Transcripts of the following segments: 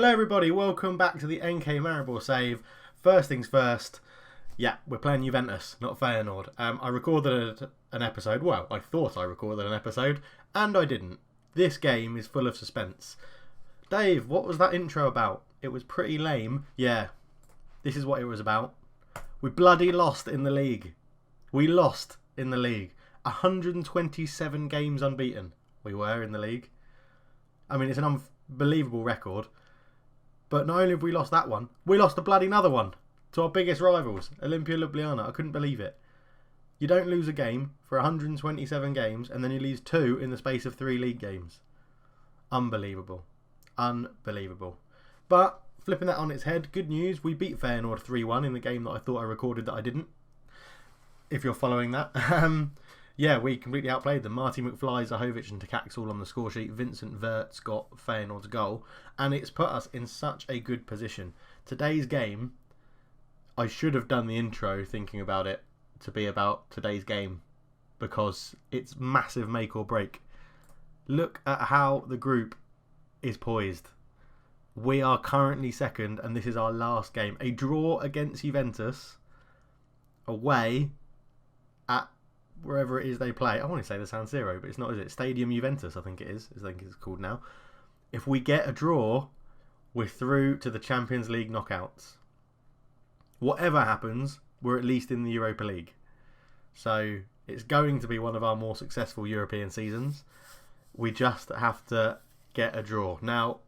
Hello everybody, welcome back to the NK Maribor save. First things first, yeah, we're playing Juventus, not Feyenoord. I recorded an episode, well, I thought I recorded an episode, and I didn't. This game is full of suspense. Dave, what was that intro about? It was pretty lame. Yeah, this is what it was about. We bloody lost in the league. We lost in the league. 127 games unbeaten we were in the league. I mean, it's an unbelievable record. But not only have we lost that one, we lost a bloody another one to our biggest rivals, Olimpia Ljubljana. I couldn't believe it. You don't lose a game for 127 games and then you lose 2 in the space of 3 league games. Unbelievable. Unbelievable. But flipping that on its head, good news. We beat Feyenoord 3-1 in the game that I thought I recorded that I didn't. If you're following that. Yeah, we completely outplayed them. Marty McFly, Zahovic and Takacs all on the score sheet. Vincent Wirtz got Feyenoord's goal. And it's put us in such a good position. Today's game, I should have done the intro thinking about it to be about today's game. Because it's massive make or break. Look at how the group is poised. We are currently second and this is our last game. A draw against Juventus away at wherever it is they play. I want to say the San Siro, but it's not, is it? Stadium Juventus, I think it is. I think it's called now. If we get a draw, we're through to the Champions League knockouts. Whatever happens, we're at least in the Europa League. So it's going to be one of our more successful European seasons. We just have to get a draw. Now,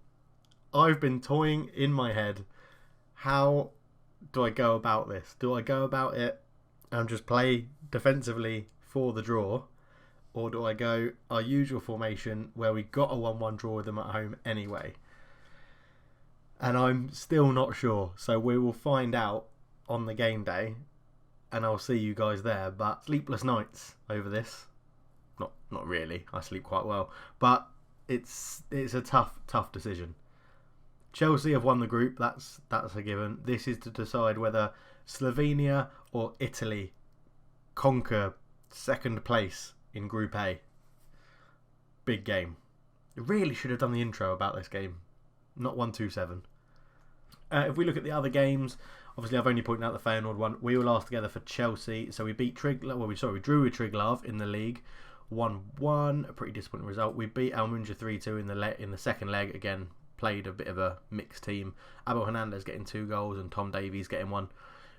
I've been toying in my head, how do I go about this? Do I go about it and just play defensively for the draw, or do I go our usual formation where we got a 1-1 draw with them at home anyway? And I'm still not sure, so we will find out on the game day and I'll see you guys there. But sleepless nights over this. Not really, I sleep quite well, but it's a tough decision. Chelsea have won the group, that's a given. This is to decide whether Slovenia or Italy conquer second place in Group A. Big game. I really should have done the intro about this game. Not 1-2-7. If we look at the other games, obviously I've only pointed out the Feyenoord one. We were last together for Chelsea, so we beat Triglav. Well, we drew with Triglav in the league, 1-1. A pretty disappointing result. We beat Almunja 3-2 in the second leg. Again, played a bit of a mixed team. Abel Hernandez getting 2 goals and Tom Davies getting 1.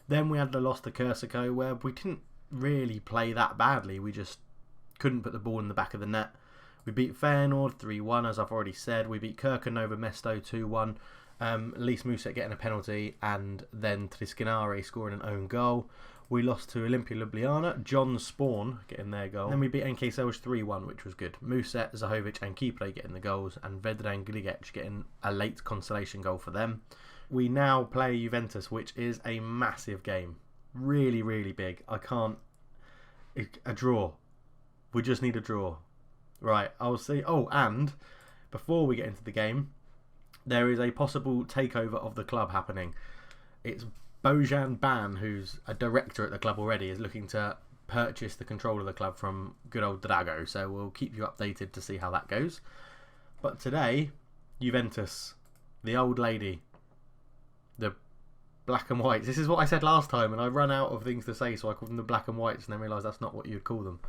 Then we had the loss to Kersico, where we didn't really play that badly. We just couldn't put the ball in the back of the net. We beat Feyenoord 3-1, as I've already said. We beat Kirkonova Mesto 2-1. Lise Muset getting a penalty, and then Triskinare scoring an own goal. We lost to Olimpia Ljubljana. John Spawn getting their goal. Then we beat NK Selj 3-1, which was good. Muset, Zahovic and Kipre getting the goals, and Vedran Gligic getting a late consolation goal for them. We now play Juventus, which is a massive game. Really, really big. A draw. We just need a draw. Right, I'll see. Oh, and before we get into the game, there is a possible takeover of the club happening. It's Bojan Ban, who's a director at the club already, is looking to purchase the control of the club from good old Drago. So we'll keep you updated to see how that goes. But today, Juventus, the old lady, the black and whites. This is what I said last time, and I run out of things to say, so I called them the black and whites, and then realised that's not what you'd call them.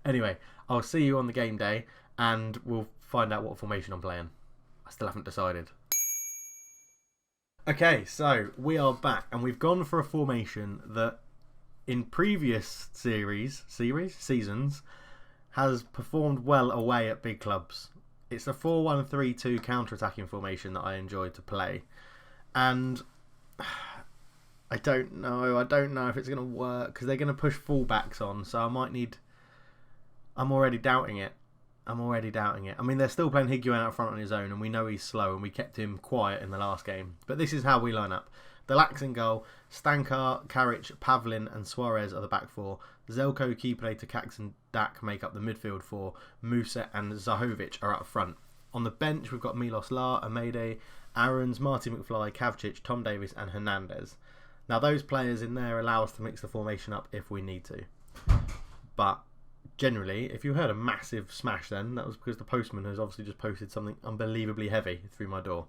Anyway, I'll see you on the game day, and we'll find out what formation I'm playing. I still haven't decided. Okay, so we are back, and we've gone for a formation that in previous seasons has performed well away at big clubs. It's a 4-1-3-2 counter-attacking formation that I enjoy to play, and I don't know if it's going to work because they're going to push fullbacks on, so I might need. I'm already doubting it. I mean, they're still playing Higuain out front on his own, and we know he's slow, and we kept him quiet in the last game. But this is how we line up. Delax in goal, Stankar, Karic, Pavlin and Suarez are the back four. Zelko, Kipre, Takacs and Dak make up the midfield four. Muset and Zahovic are up front. On the bench, we've got Milos La, Amede, Aarons, Marty McFly, Kavcic, Tom Davies and Hernandez. Now, those players in there allow us to mix the formation up if we need to. But generally, if you heard a massive smash then, that was because the postman has obviously just posted something unbelievably heavy through my door.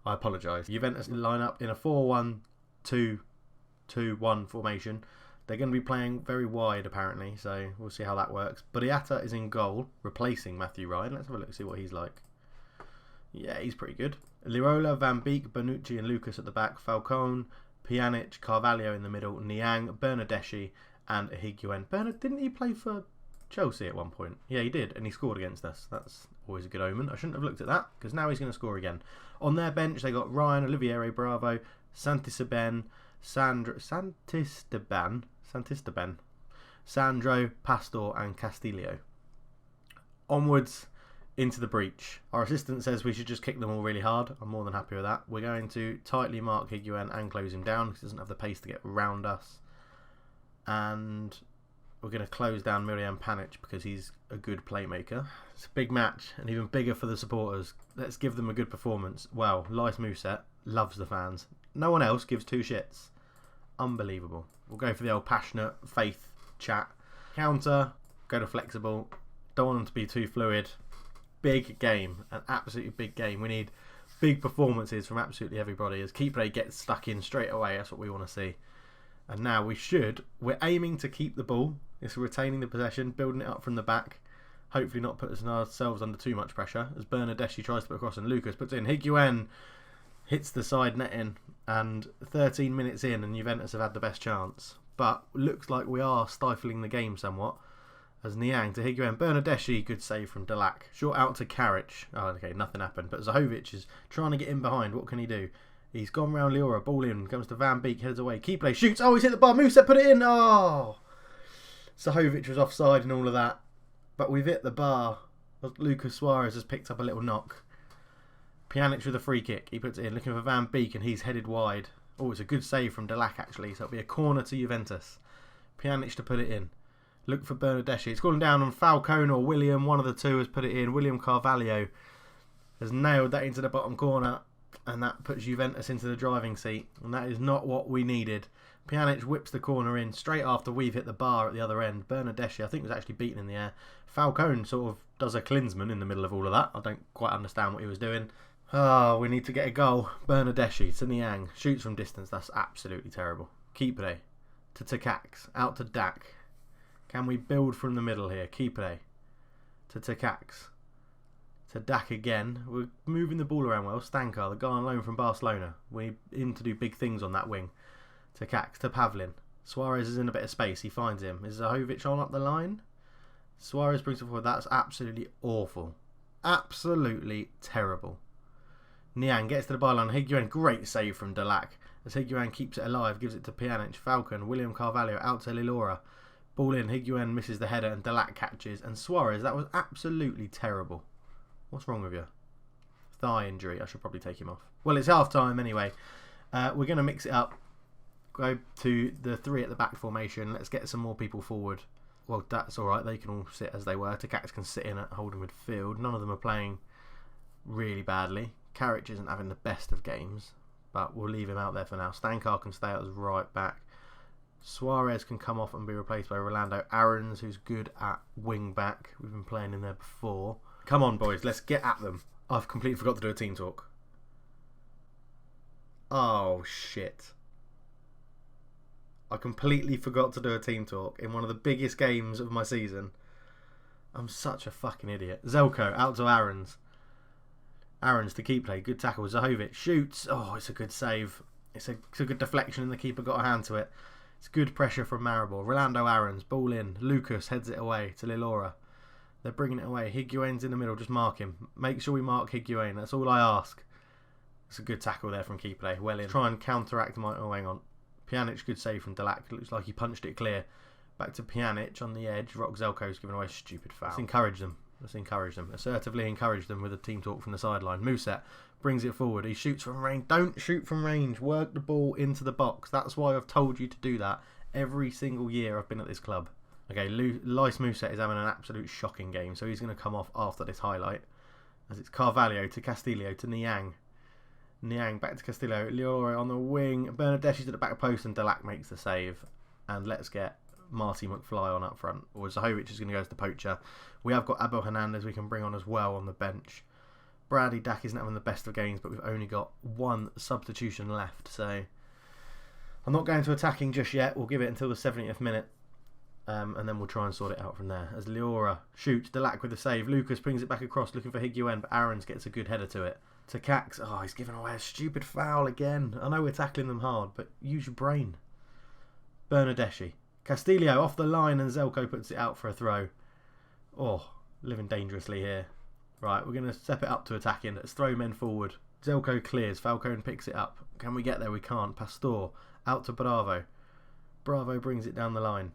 I apologise. Juventus line up in a 4-1-2-2-1 formation. They're going to be playing very wide, apparently, so we'll see how that works. Bodiata is in goal, replacing Matthew Ryan. Let's have a look, see what he's like. Yeah, he's pretty good. Lirola, Van Beek, Bonucci and Lucas at the back. Falcone, Pjanic, Carvalho in the middle. Niang, Bernardeschi and Higuain. Didn't he play for Chelsea at one point? Yeah, he did, and he scored against us. That's always a good omen. I shouldn't have looked at that, because now he's going to score again. On their bench, they got Ryan, Olivier Bravo, Santisteban, Sandro, Pastor and Castillo. Onwards into the breach. Our assistant says we should just kick them all really hard. I'm more than happy with that. We're going to tightly mark Higuain and close him down because he doesn't have the pace to get around us. And we're going to close down Mirjam Pjanic because he's a good playmaker. It's a big match and even bigger for the supporters. Let's give them a good performance. Well, Lice Mousset loves the fans. No one else gives two shits. Unbelievable. We'll go for the old passionate faith chat. Counter, go to flexible. Don't want them to be too fluid. Big game, an absolutely big game. We need big performances from absolutely everybody as Kipre gets stuck in straight away. That's what we want to see. And now we're aiming to keep the ball. It's retaining the possession, building it up from the back. Hopefully not put ourselves under too much pressure as Bernardeschi tries to put across and Lucas puts in. Higuain hits the side netting and 13 minutes in and Juventus have had the best chance. But looks like we are stifling the game somewhat. As Niang to Higuain. Bernardeschi, good save from Delac. Short out to Karic. Oh, okay, nothing happened. But Zahovic is trying to get in behind. What can he do? He's gone round Liora. Ball in. Comes to Van Beek. Heads away. Keyplay shoots. Oh, he's hit the bar. Mousset put it in. Oh! Zahovic was offside and all of that. But we've hit the bar. Lucas Suarez has picked up a little knock. Pjanic with a free kick. He puts it in. Looking for Van Beek and he's headed wide. Oh, it's a good save from Delac actually. So it'll be a corner to Juventus. Pjanic to put it in. Look for Bernardeschi. It's gone down on Falcone or William. One of the two has put it in. William Carvalho has nailed that into the bottom corner. And that puts Juventus into the driving seat. And that is not what we needed. Pjanic whips the corner in straight after we've hit the bar at the other end. Bernardeschi, I think, was actually beaten in the air. Falcone sort of does a Klinsmann in the middle of all of that. I don't quite understand what he was doing. Oh, we need to get a goal. Bernardeschi to Niang. Shoots from distance. That's absolutely terrible. Kipre to Takacs. Out to Dak. Can we build from the middle here? Kipre to Takacs. To Dak again. We're moving the ball around well. Stankar, the guy on loan from Barcelona. We're in to do big things on that wing. Takacs to Pavlin. Suarez is in a bit of space. He finds him. Is Zahovic on up the line? Suarez brings it forward. That's absolutely awful. Absolutely terrible. Niang gets to the byline. Higuain, great save from Delac. As Higuain keeps it alive, gives it to Pjanic. Falcon, William Carvalho out to Lilora. Ball in, Higuain misses the header and Delac catches. And Suarez, that was absolutely terrible. What's wrong with you? Thigh injury. I should probably take him off. Well, it's half time anyway. We're going to mix it up. Go to the three at the back formation. Let's get some more people forward. Well, that's alright. They can all sit as they were. Takacs can sit in at holding midfield. None of them are playing really badly. Karic isn't having the best of games, but we'll leave him out there for now. Stankar can stay out as right back. Suarez can come off and be replaced by Rolando Aarons, who's good at wing back. We've been playing in there before. Come on, boys, let's get at them. I've completely forgot to do a team talk. Oh, shit. I completely forgot to do a team talk in one of the biggest games of my season. I'm such a fucking idiot. Zelko, out to Aarons. Aarons to Kipre, good tackle. Zahovic shoots. Oh, it's a good save. It's a good deflection and the keeper got a hand to it. It's good pressure from Maribor. Rolando Aarons, ball in. Lucas heads it away to Lilora. They're bringing it away. Higuain's in the middle. Just mark him. Make sure we mark Higuain. That's all I ask. It's a good tackle there from Kipre. Well in. Try and counteract my... Oh, hang on. Pjanic, good save from Delac. Looks like he punched it clear. Back to Pjanic on the edge. Rock Zelko's giving away a stupid foul. Let's encourage them. Let's encourage them. Assertively encourage them with a team talk from the sideline. Mousset brings it forward. He shoots from range. Don't shoot from range. Work the ball into the box. That's why I've told you to do that every single year I've been at this club. Okay, Lice Mousset is having an absolute shocking game, so he's going to come off after this highlight. As it's Carvalho to Castillo to Niang. Niang back to Castillo. Liore on the wing. Bernardeschi's at the back post and Delac makes the save. And let's get Marty McFly on up front. Or Zahovic is going to go as the poacher. We have got Abel Hernandez we can bring on as well on the bench. Bradley Dack isn't having the best of games, but we've only got one substitution left, so I'm not going to attacking just yet. We'll give it until the 70th minute, and then we'll try and sort it out from there. As Leora shoots, Delac with the save. Lucas brings it back across, looking for Higuain, but Aarons gets a good header to it. To Cax, oh, he's giving away a stupid foul again. I know we're tackling them hard, but use your brain. Bernardeschi. Castillo off the line, and Zelko puts it out for a throw. Oh, living dangerously here. Right, we're going to step it up to attacking. Let's throw men forward. Zelko clears. Falcone picks it up. Can we get there? We can't. Pastor out to Bravo. Bravo brings it down the line.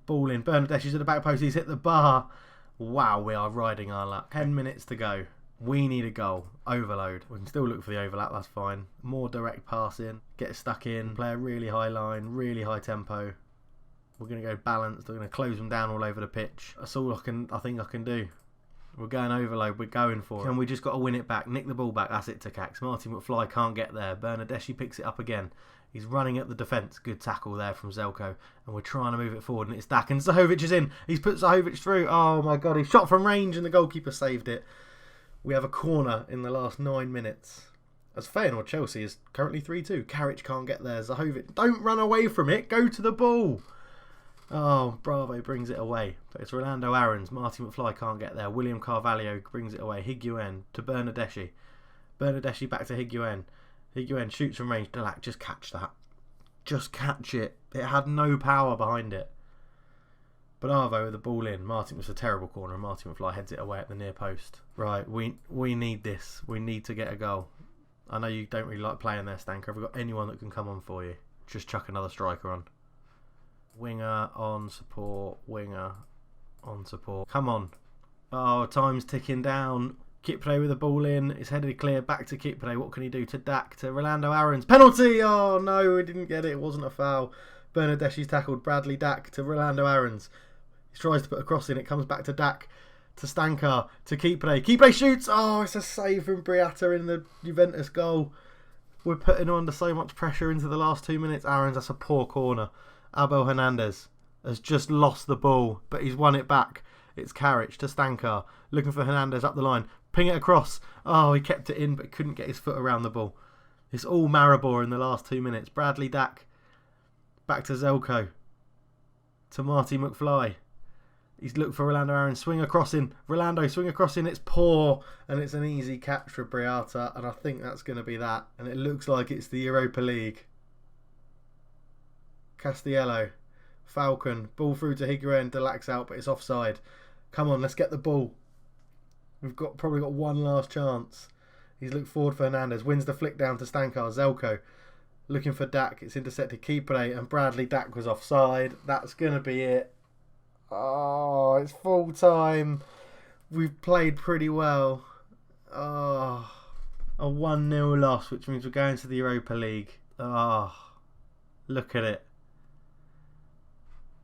Ball in. Bernardeschi's at the back post. He's hit the bar. Wow, we are riding our luck. 10 minutes to go. We need a goal. Overload. We can still look for the overlap. That's fine. More direct passing. Get stuck in. Play a really high line. Really high tempo. We're going to go balanced. We're going to close them down all over the pitch. That's all I think I can do. We're going overload. We're going for it. And we just got to win it back. Nick the ball back. That's it to Cax. Martin McFly can't get there. Bernardeschi picks it up again. He's running at the defence. Good tackle there from Zelko. And we're trying to move it forward. And it's Dak. And Zahovic is in. He's put Zahovic through. Oh my God. He shot from range and the goalkeeper saved it. We have a corner in the last 9 minutes. As Feyenoord Chelsea is currently 3-2. Karic can't get there. Zahovic. Don't run away from it. Go to the ball. Oh, Bravo brings it away. But it's Rolando Aarons. Martin McFly can't get there. William Carvalho brings it away. Higuain to Bernardeschi. Bernardeschi back to Higuain. Higuain shoots from range. Delac, just catch that. Just catch it. It had no power behind it. Bravo with the ball in. Martin was a terrible corner. And Martin McFly heads it away at the near post. Right, we need this. We need to get a goal. I know you don't really like playing there, Stanker. Have we got anyone that can come on for you? Just chuck another striker on. Winger on support. Winger on support. Come on. Oh, time's ticking down. Kipre with the ball in. It's headed clear. Back to Kipre. What can he do? To Dak. To Rolando Aarons. Penalty! Oh, no. We didn't get it. It wasn't a foul. Bernardeschi's tackled. Bradley Dak to Rolando Aarons. He tries to put a cross in. It comes back to Dak. To Stankar. To Kipre. Kipre shoots! Oh, it's a save from Briata in the Juventus goal. We're putting under so much pressure into the last 2 minutes. Aarons, that's a poor corner. Abel Hernandez has just lost the ball, but he's won it back. It's Karic to Stankar, looking for Hernandez up the line. Ping it across. Oh, he kept it in, but couldn't get his foot around the ball. It's all Maribor in the last 2 minutes. Bradley Dak, back to Zelko, to Marty McFly. He's looked for Rolando Aarons. Swing across in. Rolando, swing across in. It's poor, and it's an easy catch for Briata, and I think that's going to be that. And it looks like it's the Europa League. Castiello, Falcon, ball through to Higuain, Delac's out, but it's offside. Come on, let's get the ball. We've probably got one last chance. He's looked forward for Hernandez, wins the flick down to Stankar. Zelko looking for Dak. It's intercepted. Kipre and Bradley. Dak was offside. That's going to be it. Oh, it's full time. We've played pretty well. Oh, a 1-0 loss, which means we're going to the Europa League. Oh, look at it.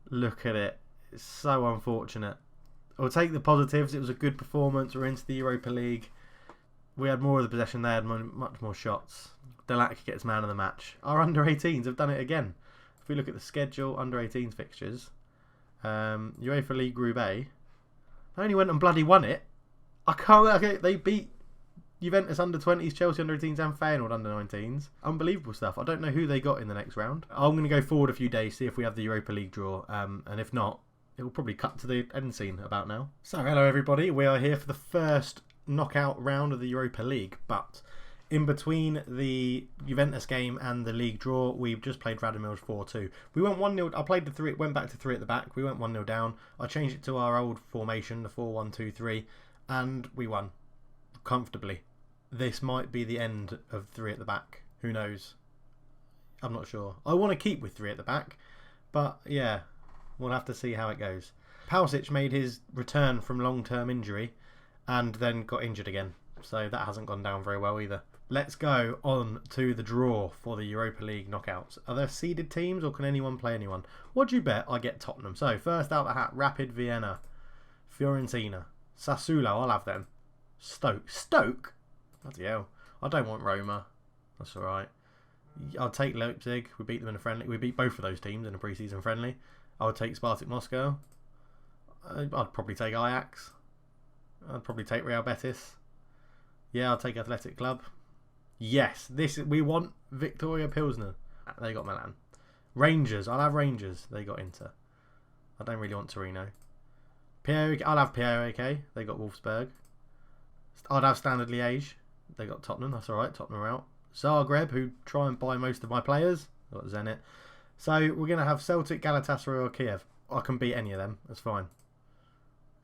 Look at it. It's so unfortunate. We'll take the positives. It was a good performance. We're into the Europa League. We had more of the possession. They had much more shots. Delac gets man of the match. Our under-18s have done it again. If we look at the schedule, under-18s fixtures, UEFA League Group A, they only went and bloody won it. I can't. Okay, they beat Juventus under-20s, Chelsea under-18s and Feyenoord under-19s. Unbelievable stuff. I don't know who they got in the next round. I'm going to go forward a few days, see if we have the Europa League draw. And if not, it will probably cut to the end scene about now. So, hello everybody. We are here for the first knockout round of the Europa League. But in between the Juventus game and the league draw, we've just played Radomil's 4-2. We went 1-0. I played the 3. Went back to 3 at the back. We went 1-0 down. I changed it to our old formation, the 4-1-2-3. And we won. Comfortably. This might be the end of 3 at the back. Who knows? I'm not sure. I want to keep with 3 at the back, but yeah, we'll have to see how it goes. Pausic made his return from long-term injury and then got injured again, so that hasn't gone down very well either. Let's go on to the draw for the Europa League knockouts. Are there seeded teams or can anyone play anyone? What do you bet I get Tottenham? So first out the hat, Rapid Vienna, Fiorentina, Sassuolo, I'll have them. Stoke? Bloody hell. I don't want Roma. That's alright. I'll take Leipzig. We beat them in a friendly. We beat both of those teams in a pre-season friendly. I would take Spartak Moscow. I'd probably take Ajax. I'd probably take Real Betis. Yeah, I'll take Athletic Club. Yes, we want Victoria Pilsner. They got Milan. Rangers. I'll have Rangers. They got Inter. I don't really want Torino. I'll have PAOK. They got Wolfsburg. I'd have Standard Liège. They got Tottenham. That's alright. Tottenham are out. Zagreb, who try and buy most of my players. Got Zenit. So we're going to have Celtic, Galatasaray or Kiev. I can beat any of them. That's fine.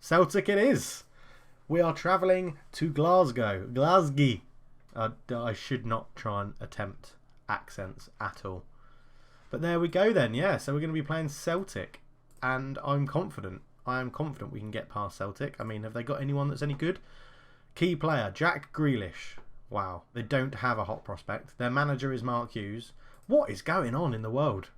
Celtic it is. We are travelling to Glasgow. Glasgow. I should not try and attempt accents at all. But there we go then. Yeah, so we're going to be playing Celtic. And I'm confident. I am confident we can get past Celtic. I mean, have they got anyone that's any good? Key player, Jack Grealish. Wow. They don't have a hot prospect. Their manager is Mark Hughes. What is going on in the world?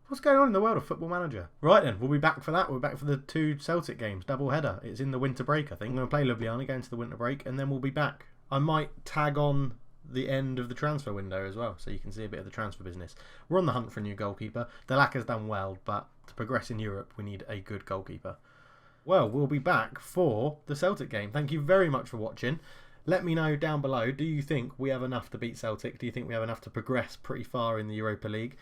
What's going on in the world of Football Manager? Right then, we'll be back for that. We're back for the 2 Celtic games. Double header. It's in the winter break, I think. I'm going to play Ljubljana, go into the winter break, and then we'll be back. I might tag on the end of the transfer window as well, so you can see a bit of the transfer business. We're on the hunt for a new goalkeeper. Delac has done well, but to progress in Europe, we need a good goalkeeper. Well, we'll be back for the Celtic game. Thank you very much for watching. Let me know down below, do you think we have enough to beat Celtic? Do you think we have enough to progress pretty far in the Europa League?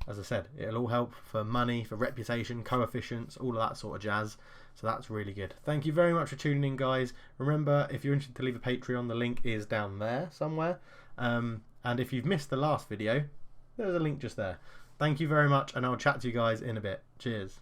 As I said, it'll all help for money, for reputation, coefficients, all of that sort of jazz. So that's really good. Thank you very much for tuning in, guys. Remember, if you're interested to leave a Patreon, the link is down there somewhere. And if you've missed the last video, there's a link just there. Thank you very much, and I'll chat to you guys in a bit. Cheers.